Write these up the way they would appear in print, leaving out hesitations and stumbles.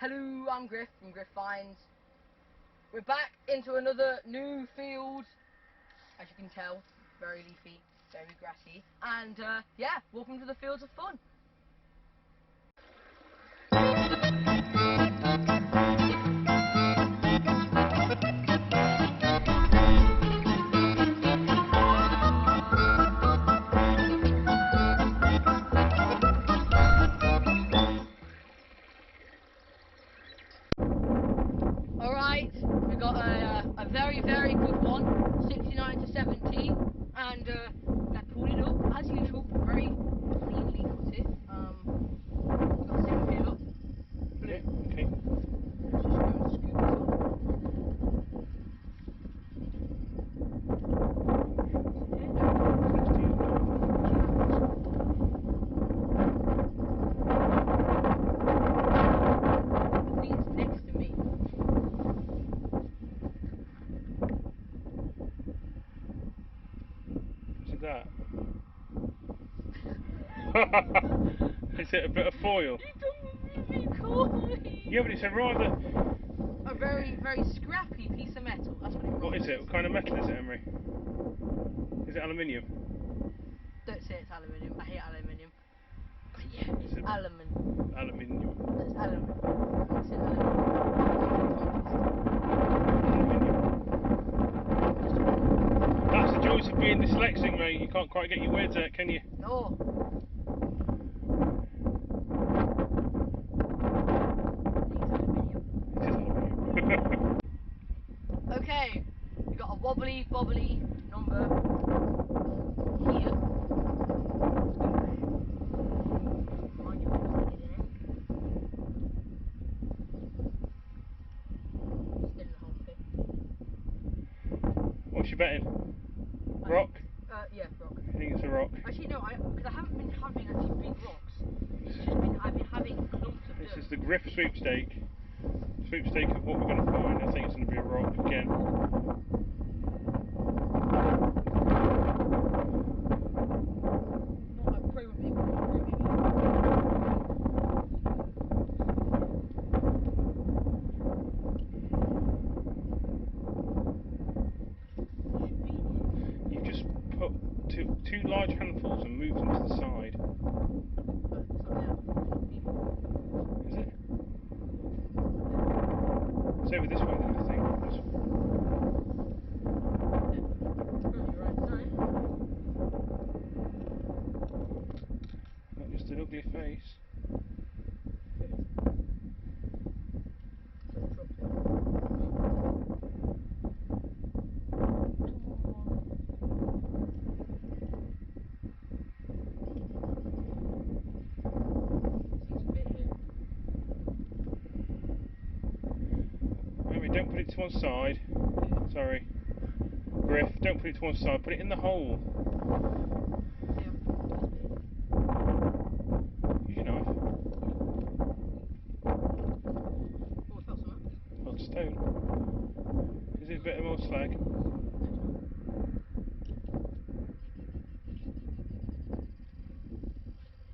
Hello, I'm Griff from GRIF-FINds. We're back into another new field. As you can tell, very leafy, very grassy. And yeah, welcome to the fields of fun. Alright, we got a very, very good one, 69 to 70, and I pulled it up as usual, very cleanly cut it. We've got the same up. Yeah, okay. Let's just go and scoop it up. I think it's next to me. What's that? Is it a bit of foil? You don't call me. Yeah, but it's a rather... A very, very scrappy piece of metal. That's what it What is it? What kind of metal is it, Emery? Is it aluminium? Don't say it's aluminium. I hate aluminium. But yeah, it's aluminium. Aluminium. It's aluminium. I said aluminium. That's the joys of being dyslexic, mate. You can't quite get your words out, can you? No. It is aluminium. Okay, we got a wobbly, bobbly number here. Still in the whole pit. What's your betting? Rock? Yeah, rock. I think it's a rock. Actually, no, because I haven't been having actually big rocks. It's just been, I've been having clumps of dirt. This is the Griff sweepstake. Sweepstake of what we're going to find. I think it's going to be a rock again. Not a pro big one, maybe. You've just put two large handfuls and moved them to the side. Is it? It's over this way then, I think. Not just an ugly face. Maybe don't put it to one side. Sorry. Griff, don't put it to one side, put it in the hole. Use your knife. Felt stone. Is it a bit of more slag?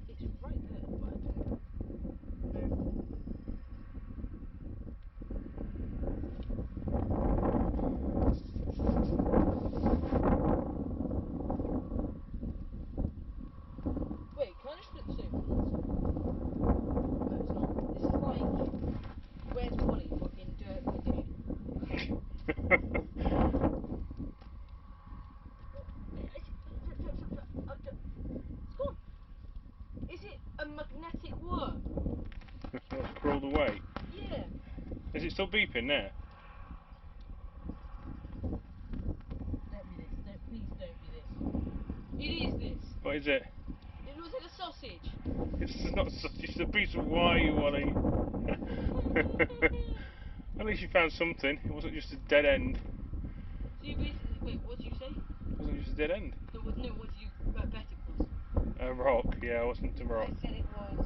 It's right there, but I don't know. Wait, can I just flip this over? No, it's not. This is like Where's Wally fucking dirt edition. It's gone. Is it a magnetic worm? It's crawled away. Yeah. Is it still beeping now? Don't be this. Please don't be this. It is this. What is it? It looks like a sausage. It's not such. It's a piece of wire, Wally. At least you found something. It wasn't just a dead end. So you basically, wait, what did you say? It wasn't just a dead end. No, what did you bet it was? A rock. Yeah, it wasn't a rock. I said it was,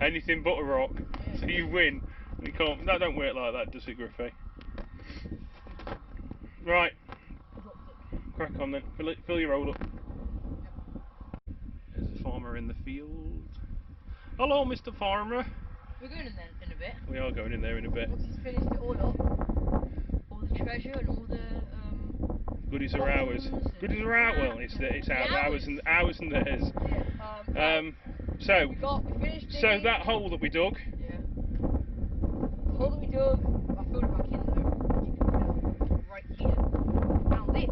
Anything but a rock. Yeah. So you win. You can't. That don't work like that, does it, Griffey? Right. Crack on then. Fill your roll up. There's a farmer in the field. Hello, Mr. Farmer. We're going in there in a bit. We are going in there in a bit. Once he's finished it all up, all the treasure and all the Goodies are ours. bombs and Goodies are out. Well, crap it's and ours and theirs. Yeah. So we finished digging. so that hole that we dug. Yeah. The hole that we dug, I filled it back in though. You can tell right here. Now this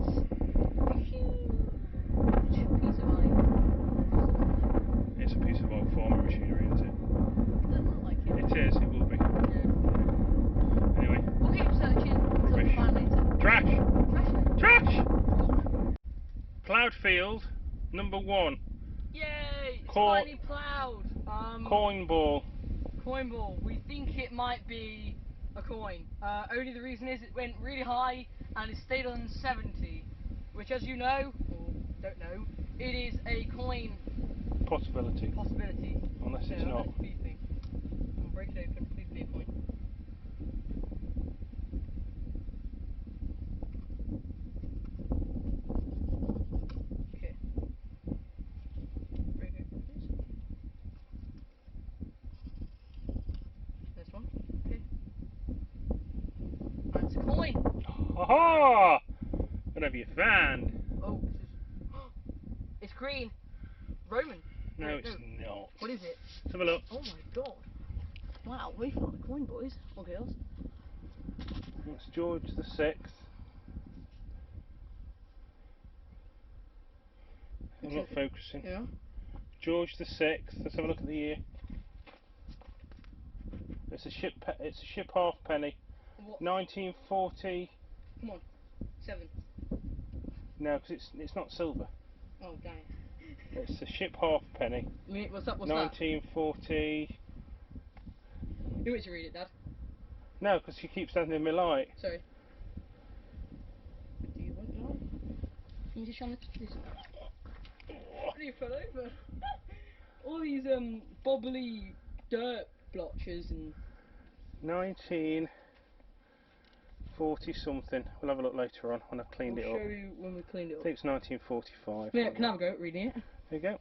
huge piece of iron. It's a piece of old farming machinery, isn't it? It doesn't look like it. It is. It will be. Yeah. Anyway. We'll keep searching until we Rubbish. find later. Trash. Trash. Trash. Ploughed field number 1. Yay! It's Cor- finally ploughed. Coin ball. Coin ball. We think it might be a coin. Only the reason is it went really high and it stayed on 70, which, as you know, or don't know, it is a coin Possibility. Unless it's not. Thing. We'll break it open. Please be a coin. Okay. Break it open, please. This one. Okay. That's a coin. Ha! What have you found? Oh, this is. It's green. Roman. No, it's not. What is it? Let's have a look. Oh my god. Wow, we found a coin, boys or girls. It's George the 6th. I'm not focusing. Yeah. George the 6th. Let's have a look at the year. It's a ship halfpenny. What? 1940. Come on. 7. No, because it's not silver. Oh, dang. It's a ship halfpenny. What's that? 1940. You want to read it, Dad? No, because you keep standing in my light. Sorry. Do you want more? Can you just show me this? What you fell over? All these bobbly dirt blotches and 1940 something. We'll have a look later on when I've cleaned it up. We'll show you when we cleaned it I up. think it's 1945. Yeah, can I have a go at reading it? There you go.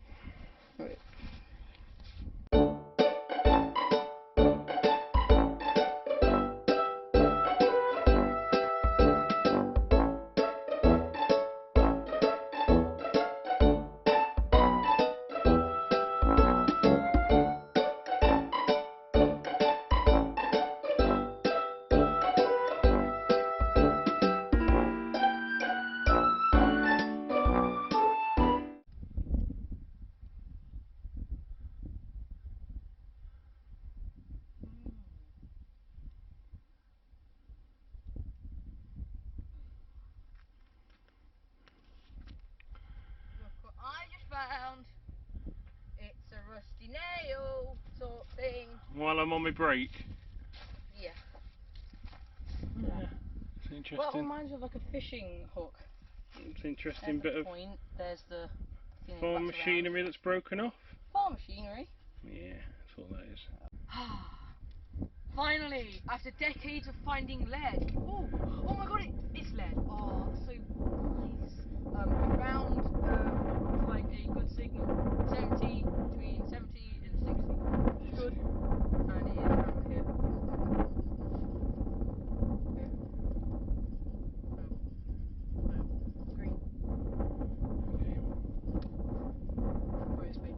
Right. Look what I just found. It's a rusty nail sort of thing. While I'm on my break. Yeah. It's interesting. Well, it reminds me of like a fishing hook. It's an interesting bit of point. There's the thing farm machinery that's broken off. Farm machinery. Yeah, that's all that is. Finally, after decades of finding lead. Oh my god, it's lead. Oh, that's so nice. We found what looks like a good signal. 70, between 70 and 60. Which is good. And it is around here. Here. No. Green. Where is me?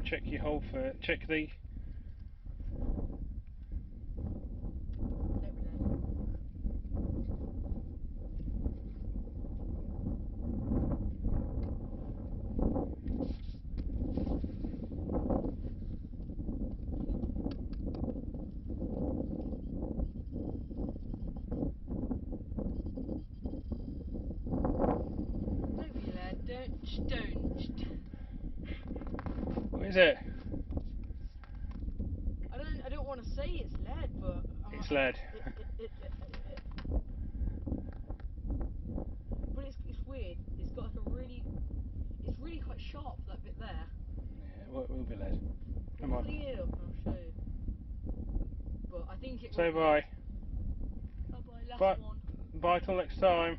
Check your hole for. Check the. Don't. What is it? I don't want to say it's lead, but It's lead. But it's weird. It's got like it's really quite sharp, that bit there. Yeah, it will be lead. Come on. Clean it up and I'll show you. But I think it Say will be bye. lead. Bye bye, last Bye. one. Bye till next time.